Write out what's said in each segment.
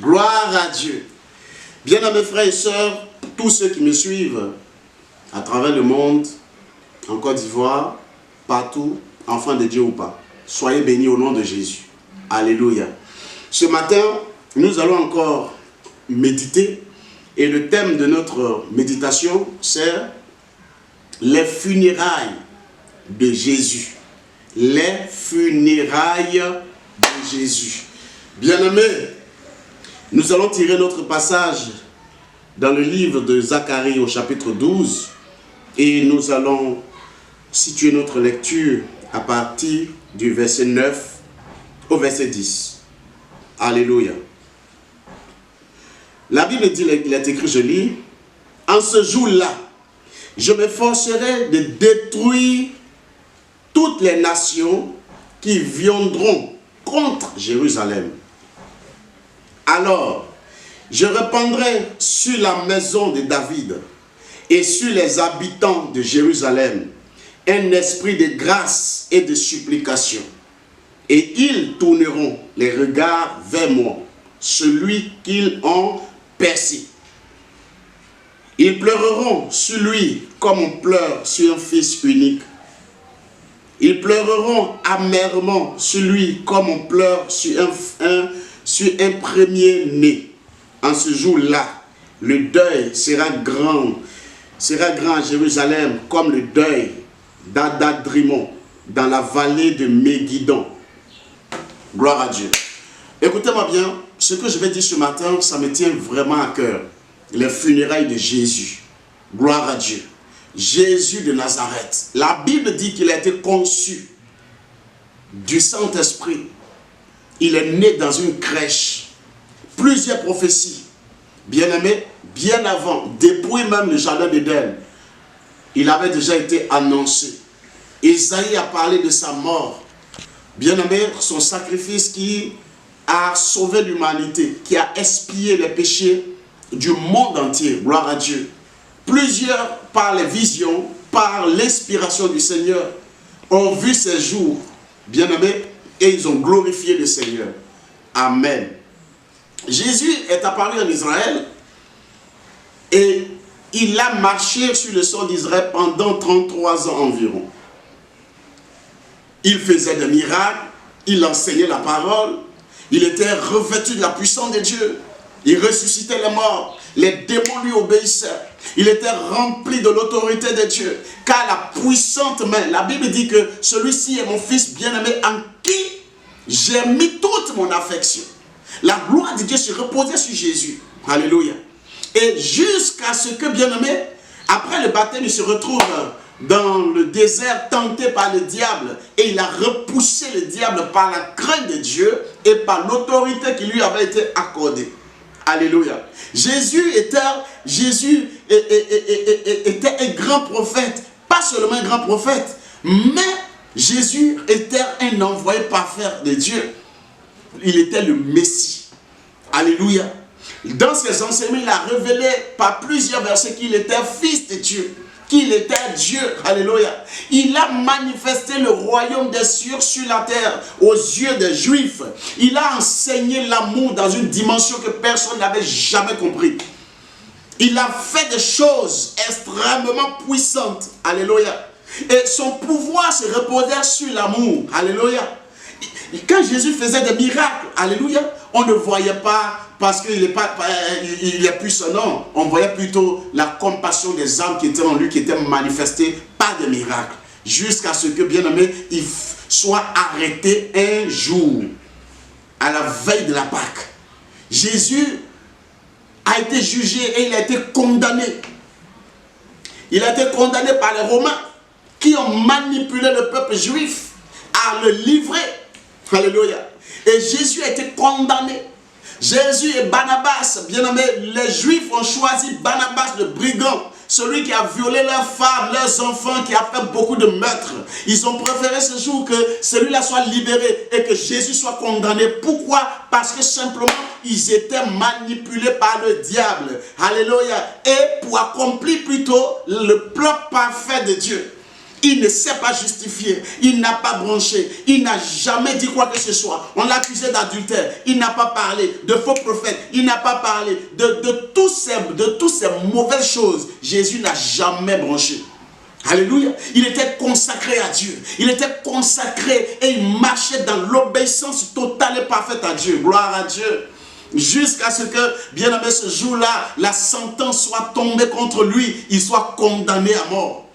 Gloire à Dieu. Bien à mes frères et sœurs, tous ceux qui me suivent à travers le monde, en Côte d'Ivoire, partout, enfants de Dieu ou pas, soyez bénis au nom de Jésus. Alléluia. Ce matin, nous allons encore méditer et le thème de notre méditation, c'est les funérailles de Jésus. Les funérailles de Jésus. Bien-aimés, nous allons tirer notre passage dans le livre de Zacharie au chapitre 12 et nous allons situer notre lecture à partir du verset 9 au verset 10. Alléluia. La Bible dit, il est écrit, je lis, « En ce jour-là, je m'efforcerai de détruire toutes les nations qui viendront contre Jérusalem. Alors, je répandrai sur la maison de David et sur les habitants de Jérusalem un esprit de grâce et de supplication. Et ils tourneront les regards vers moi, celui qu'ils ont percé. Ils pleureront sur lui comme on pleure sur un fils unique. Ils pleureront amèrement sur lui comme on pleure sur un premier-né. En ce jour-là, le deuil sera grand à Jérusalem comme le deuil d'Adadrimon dans la vallée de Megiddo. Gloire à Dieu. Écoutez-moi bien, ce que je vais dire ce matin, ça me tient vraiment à cœur. Les funérailles de Jésus. Gloire à Dieu. Jésus de Nazareth. La Bible dit qu'il a été conçu du Saint-Esprit. Il est né dans une crèche. Plusieurs prophéties. Bien-aimés, bien avant, depuis même le jardin d'Éden, il avait déjà été annoncé. Isaïe a parlé de sa mort. Bien-aimé, son sacrifice qui a sauvé l'humanité, qui a expié les péchés du monde entier. Gloire à Dieu. Plusieurs, par les visions, par l'inspiration du Seigneur, ont vu ces jours, bien-aimés, et ils ont glorifié le Seigneur. Amen. Jésus est apparu en Israël et il a marché sur le sol d'Israël pendant 33 ans environ. Il faisait des miracles, il enseignait la parole, il était revêtu de la puissance de Dieu, il ressuscitait les morts, les démons lui obéissaient, il était rempli de l'autorité de Dieu, car la puissante main, la Bible dit que celui-ci est mon fils bien-aimé en qui j'ai mis toute mon affection. La gloire de Dieu se reposait sur Jésus. Alléluia. Et jusqu'à ce que, bien-aimé, après le baptême, il se retrouve dans le désert tenté par le diable. Et il a repoussé le diable par la crainte de Dieu et par l'autorité qui lui avait été accordée. Alléluia. Jésus était un grand prophète. Pas seulement un grand prophète, mais Jésus était un envoyé parfait de Dieu. Il était le Messie. Alléluia. Dans ses enseignements, il a révélé par plusieurs versets qu'il était fils de Dieu, qu'il était Dieu. Alléluia. Il a manifesté le royaume des cieux sur la terre aux yeux des Juifs. Il a enseigné l'amour dans une dimension que personne n'avait jamais compris. Il a fait des choses extrêmement puissantes. Alléluia. Et son pouvoir se reposait sur l'amour. Alléluia. Quand Jésus faisait des miracles, alléluia, on ne voyait pas parce qu'il est puissant, non. On voyait plutôt la compassion des âmes qui étaient en lui, qui étaient manifestées par des miracles. Jusqu'à ce que, bien-aimé, il soit arrêté un jour, à la veille de la Pâque. Jésus a été jugé et il a été condamné. Il a été condamné par les Romains qui ont manipulé le peuple juif à le livrer. Alléluia. Et Jésus a été condamné. Jésus et Barnabas, bien aimé, les Juifs ont choisi Barnabas le brigand, celui qui a violé leurs femmes, leurs enfants, qui a fait beaucoup de meurtres. Ils ont préféré ce jour que celui-là soit libéré et que Jésus soit condamné. Pourquoi? Parce que simplement, ils étaient manipulés par le diable. Alléluia. Et pour accomplir plutôt le plan parfait de Dieu. Il ne s'est pas justifié. Il n'a pas branché. Il n'a jamais dit quoi que ce soit. On l'a accusé d'adultère. Il n'a pas parlé de faux prophètes. Il n'a pas parlé de toutes ces mauvaises choses. Jésus n'a jamais branché. Alléluia. Il était consacré à Dieu. Il était consacré et il marchait dans l'obéissance totale et parfaite à Dieu. Gloire à Dieu. Jusqu'à ce que, bien aimé, ce jour-là, la sentence soit tombée contre lui. Il soit condamné à mort.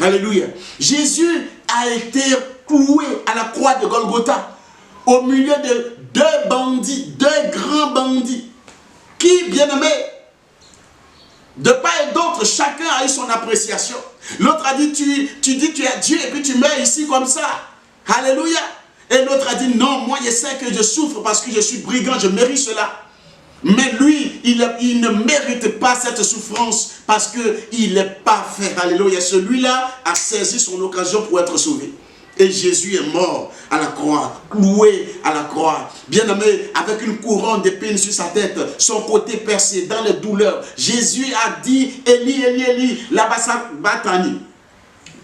Alléluia. Jésus a été cloué à la croix de Golgotha. Au milieu de deux bandits, deux grands bandits. Qui, bien aimé, de part et d'autre, chacun a eu son appréciation. L'autre a dit, tu dis tu es Dieu et puis tu meurs ici comme ça. Alléluia. Et l'autre a dit, non, moi je sais que je souffre parce que je suis brigand, je mérite cela. Mais lui, il ne mérite pas cette souffrance parce qu'il est parfait. Alléluia. Celui-là a saisi son occasion pour être sauvé. Et Jésus est mort à la croix, cloué à la croix. Bien-aimé, avec une couronne d'épines sur sa tête, son côté percé dans les douleurs. Jésus a dit, Élie, Élie, Élie, lama sabachthani.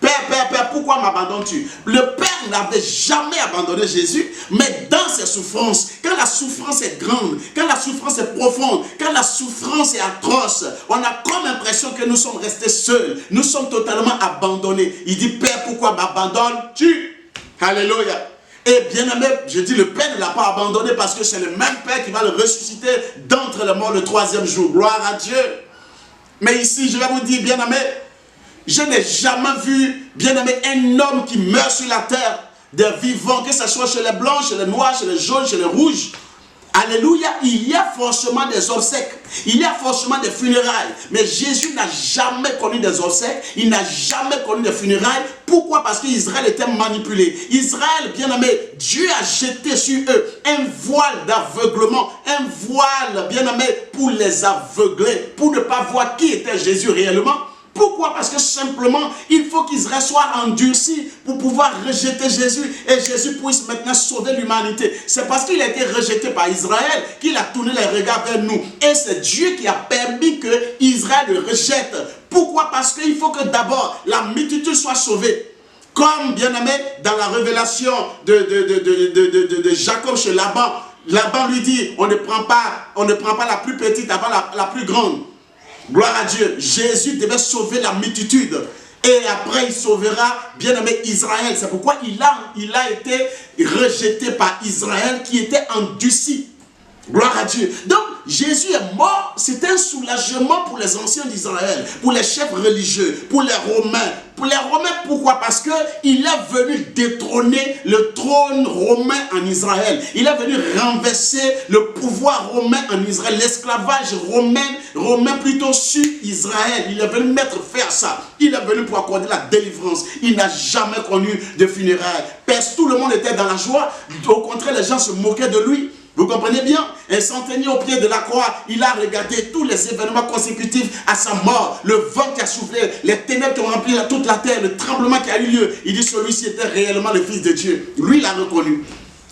Père, pourquoi m'abandonnes-tu? Le Père n'avait jamais abandonné Jésus, mais dans ses souffrances, quand la souffrance est grande, quand la souffrance est profonde, quand la souffrance est atroce, on a comme l'impression que nous sommes restés seuls, nous sommes totalement abandonnés. Il dit, Père, pourquoi m'abandonnes-tu? Alléluia. Et bien aimé, je dis, le Père ne l'a pas abandonné parce que c'est le même Père qui va le ressusciter d'entre les morts le troisième jour. Gloire à Dieu. Mais ici, je vais vous dire, bien aimé, je n'ai jamais vu, bien aimé, un homme qui meurt sur la terre, des vivants, que ce soit chez les blancs, chez les noirs, chez les jaunes, chez les rouges. Alléluia, il y a forcément des obsèques, il y a forcément des funérailles. Mais Jésus n'a jamais connu des obsèques, il n'a jamais connu des funérailles. Pourquoi? Parce qu'Israël était manipulé. Israël, bien aimé, Dieu a jeté sur eux un voile d'aveuglement, un voile, bien aimé, pour les aveugler, pour ne pas voir qui était Jésus réellement. Pourquoi? Parce que simplement, il faut qu'Israël soit endurci pour pouvoir rejeter Jésus et Jésus puisse maintenant sauver l'humanité. C'est parce qu'il a été rejeté par Israël qu'il a tourné les regards vers nous. Et c'est Dieu qui a permis que Israël le rejette. Pourquoi? Parce qu'il faut que d'abord la multitude soit sauvée. Comme, bien aimé, dans la révélation de Jacob chez Laban. Laban lui dit, on ne prend pas la plus petite avant la plus grande. Gloire à Dieu. Jésus devait sauver la multitude. Et après, il sauvera, bien aimé, Israël. C'est pourquoi il a été rejeté par Israël qui était endurci. Gloire à Dieu. Donc, Jésus est mort. C'est un soulagement pour les anciens d'Israël, pour les chefs religieux, pour les Romains. Pour les Romains, pourquoi? Parce qu'il est venu détrôner le trône romain en Israël. Il est venu renverser le pouvoir romain en Israël. L'esclavage romain plutôt sur Israël. Il est venu mettre fin à ça. Il est venu pour accorder la délivrance. Il n'a jamais connu de funérailles. Tout le monde était dans la joie. Au contraire, les gens se moquaient de lui. Vous comprenez bien? Un centenier au pied de la croix, il a regardé tous les événements consécutifs à sa mort. Le vent qui a soufflé, les ténèbres qui ont rempli toute la terre, le tremblement qui a eu lieu. Il dit celui-ci était réellement le Fils de Dieu. Lui, il l'a reconnu.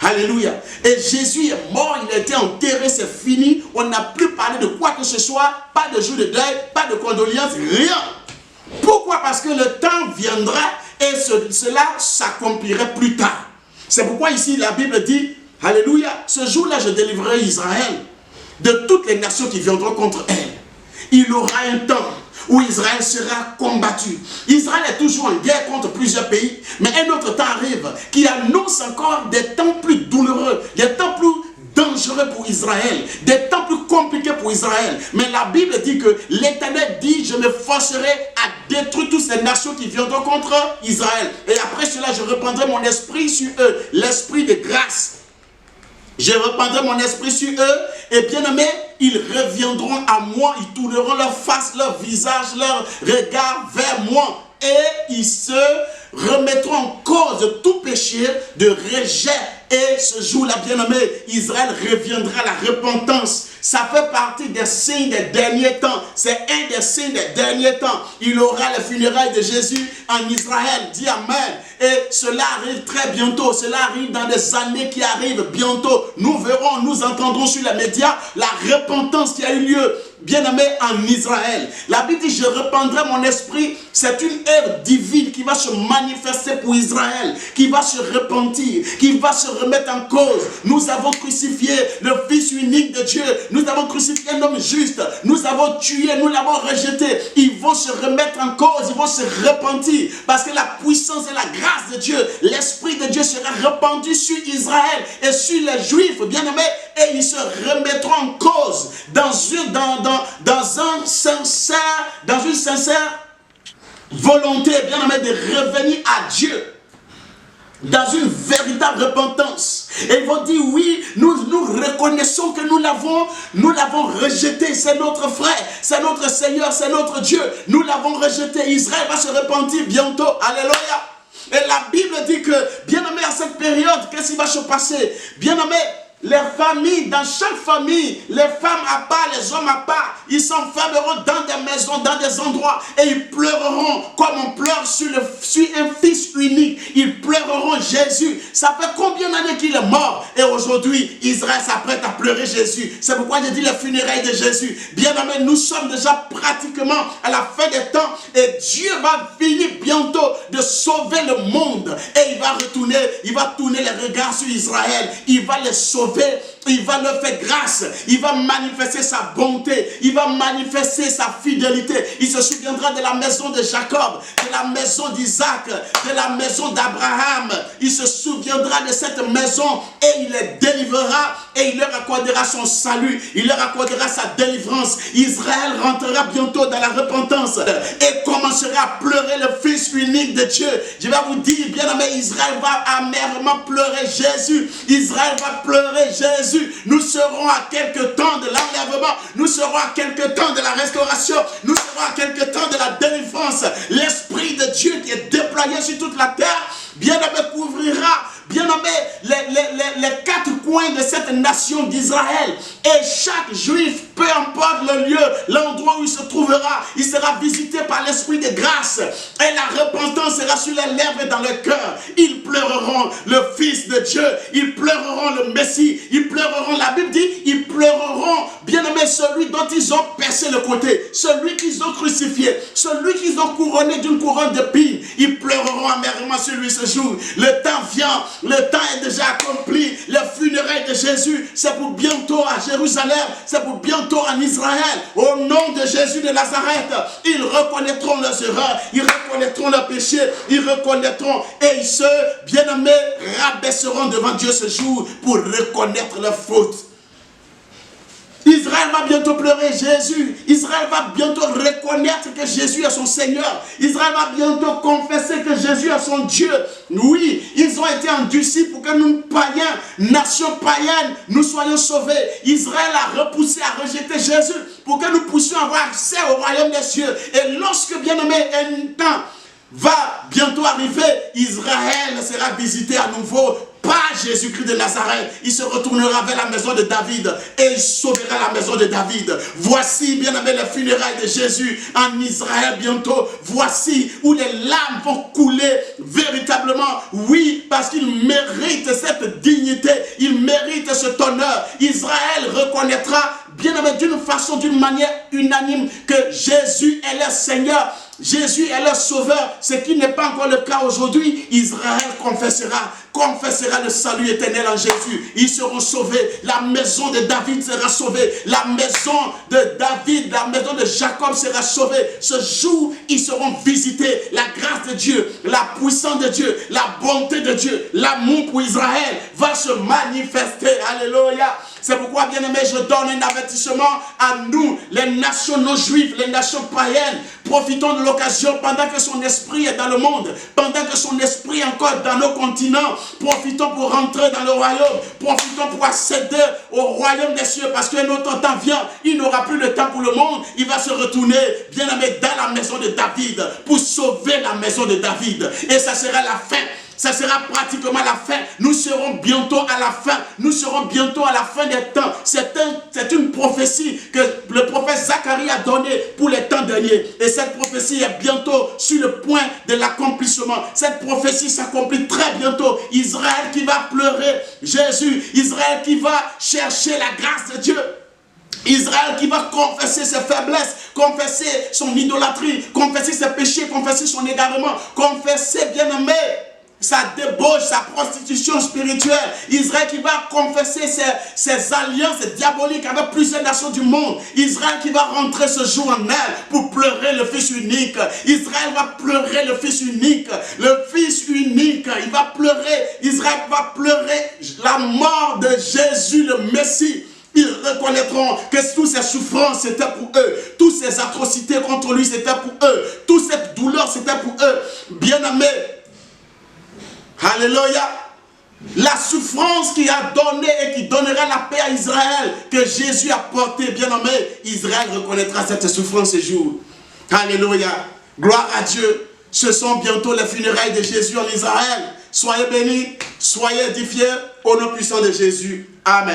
Alléluia. Et Jésus est mort, il a été enterré, c'est fini. On n'a plus parlé de quoi que ce soit. Pas de jour de deuil, pas de condoléances, rien. Pourquoi? Parce que le temps viendra et cela s'accomplirait plus tard. C'est pourquoi ici la Bible dit, alléluia, ce jour-là je délivrerai Israël de toutes les nations qui viendront contre elle. Il aura un temps où Israël sera combattu. Israël est toujours en guerre contre plusieurs pays, mais un autre temps arrive qui annonce encore des temps plus douloureux, des temps plus dangereux pour Israël, des temps plus compliqués pour Israël. Mais la Bible dit que l'Éternel dit, je me forcerai à détruire toutes ces nations qui viendront contre Israël. Et après cela, je reprendrai mon esprit sur eux, l'esprit de grâce. Je reprendrai mon esprit sur eux et bien aimés, ils reviendront à moi, ils tourneront leur face, leur visage, leur regard vers moi. Et ils se remettront en cause de tout péché, de rejet. Et ce jour-là, bien-aimé, Israël reviendra à la repentance. Ça fait partie des signes des derniers temps. C'est un des signes des derniers temps. Il aura les funérailles de Jésus en Israël. Dis Amen. Et cela arrive très bientôt. Cela arrive dans des années qui arrivent bientôt. Nous verrons, nous entendrons sur les médias la repentance qui a eu lieu bien-aimé, en Israël. La Bible dit, je répandrai mon esprit. C'est une œuvre divine qui va se manifester pour Israël, qui va se repentir, qui va se remettre en cause. Nous avons crucifié le Fils unique de Dieu. Nous avons crucifié un homme juste. Nous avons tué, nous l'avons rejeté. Ils vont se remettre en cause, ils vont se repentir. Parce que la puissance et la grâce de Dieu, l'Esprit de Dieu sera répandu sur Israël et sur les Juifs, bien-aimés, et ils se remettront en cause dans une sincère volonté, bien-aimé, de revenir à Dieu. Dans une véritable repentance. Et ils vont dire, oui, nous reconnaissons que nous l'avons rejeté. C'est notre frère, c'est notre Seigneur, c'est notre Dieu. Nous l'avons rejeté. Israël va se repentir bientôt. Alléluia. Et la Bible dit que, bien-aimé, à cette période, qu'est-ce qui va se passer? Bien-aimé, les familles, dans chaque famille, les femmes à part, les hommes à part, ils s'enfermeront dans des maisons, dans des endroits, et ils pleureront comme on pleure sur un fils unique. Ils pleureront Jésus. Ça fait combien d'années qu'il est mort? Et aujourd'hui, Israël s'apprête à pleurer Jésus. C'est pourquoi j'ai dit les funérailles de Jésus. Bien aimé, nous sommes déjà pratiquement à la fin des temps, et Dieu va finir bientôt de sauver le monde. Et il va tourner les regards sur Israël. Il va les sauver. Il va leur faire grâce, il va manifester sa bonté, il va manifester sa fidélité. Il se souviendra de la maison de Jacob, de la maison d'Isaac, de la maison d'Abraham. Il se souviendra de cette maison et il les délivrera et il leur accordera son salut, il leur accordera sa délivrance. Israël rentrera bientôt dans la repentance et commencera à pleurer le Fils unique de Dieu. Je vais vous dire, bien aimé, Israël va amèrement pleurer Jésus. Israël va pleurer Jésus. Nous serons à quelques temps de l'enlèvement. Nous serons à quelques temps de la restauration. Nous serons à quelques temps de la délivrance. L'Esprit de Dieu qui est déployé sur toute la terre, bien aimé, couvrira, bien aimé, les quatre coins de cette nation d'Israël. Et chaque juif, peu importe le lieu, l'endroit où il se trouvera, il sera visité par l'Esprit de grâce. Et la repentance sera sur les lèvres et dans le cœur. Ils pleureront le Fils de Dieu. Ils pleureront le Messie. Ils pleureront, la Bible dit, ils pleureront, bien aimé, celui dont ils ont percé le côté, celui qu'ils ont crucifié, celui qu'ils ont couronné d'une couronne d'épines. Ils pleureront amèrement sur lui ce jour. Le temps vient, le temps est déjà accompli. Les funérailles de Jésus, c'est pour bientôt à Jérusalem, c'est pour bientôt en Israël. Au nom de Jésus de Nazareth, ils reconnaîtront leurs erreurs, ils reconnaîtront leurs péchés, ils reconnaîtront et ils se, bien-aimés, rabaisseront devant Dieu ce jour pour reconnaître leurs fautes. Israël va bientôt pleurer Jésus. Israël va bientôt reconnaître que Jésus est son Seigneur. Israël va bientôt confesser que Jésus est son Dieu. Oui, ils ont été endurcis pour que nous, païens, nation païenne, nous soyons sauvés. Israël a repoussé, a rejeté Jésus pour que nous puissions avoir accès au royaume des cieux. Et lorsque, bien aimé, un temps va bientôt arriver, Israël sera visité à nouveau par Jésus-Christ de Nazareth. Il se retournera vers la maison de David et il sauvera la maison de David. Voici, bien aimé, les funérailles de Jésus en Israël bientôt. Voici où les larmes vont couler véritablement. Oui, parce qu'il mérite cette dignité, il mérite cet honneur. Israël reconnaîtra, bien aimé, d'une façon, d'une manière unanime que Jésus est le Seigneur. Jésus est le sauveur, ce qui n'est pas encore le cas aujourd'hui. Israël confessera le salut éternel en Jésus. Ils seront sauvés. La maison de David sera sauvée. La maison de David, la maison de Jacob sera sauvée. Ce jour, ils seront visités. La grâce de Dieu, la puissance de Dieu, la bonté de Dieu, l'amour pour Israël va se manifester. Alléluia. C'est pourquoi, bien aimé, je donne un avertissement à nous, les nations non juives, les nations païennes. Profitons de l'occasion pendant que son esprit est dans le monde, pendant que son esprit est encore dans nos continents. Profitons pour rentrer dans le royaume. Profitons pour accéder au royaume des cieux, parce que notre temps vient. Il n'aura plus de temps pour le monde. Il va se retourner, bien aimé, dans la maison de David pour sauver la maison de David. Et ça sera la fin. Ça sera pratiquement la fin. Nous serons bientôt à la fin. Nous serons bientôt à la fin des temps. C'est une prophétie que le prophète Zacharie a donnée pour les temps derniers. Et cette prophétie est bientôt sur le point de l'accomplissement. Cette prophétie s'accomplit très bientôt. Israël qui va pleurer Jésus. Israël qui va chercher la grâce de Dieu. Israël qui va confesser ses faiblesses, confesser son idolâtrie, confesser ses péchés, confesser son égarement, confesser, bien-aimé, sa débauche, sa prostitution spirituelle. Israël qui va confesser ses alliances diaboliques avec plusieurs nations du monde. Israël qui va rentrer ce jour en elle pour pleurer le Fils unique. Israël va pleurer le Fils unique. Le Fils unique, il va pleurer. Israël va pleurer la mort de Jésus, le Messie. Ils reconnaîtront que toutes ces souffrances, c'était pour eux. Toutes ces atrocités contre lui, c'était pour eux. Toute cette douleur, c'était pour eux. Bien-aimés, alléluia. La souffrance qui a donné et qui donnera la paix à Israël, que Jésus a porté, bien-aimé, Israël reconnaîtra cette souffrance ce jour. Alléluia. Gloire à Dieu. Ce sont bientôt les funérailles de Jésus en Israël. Soyez bénis, soyez édifiés au nom puissant de Jésus. Amen.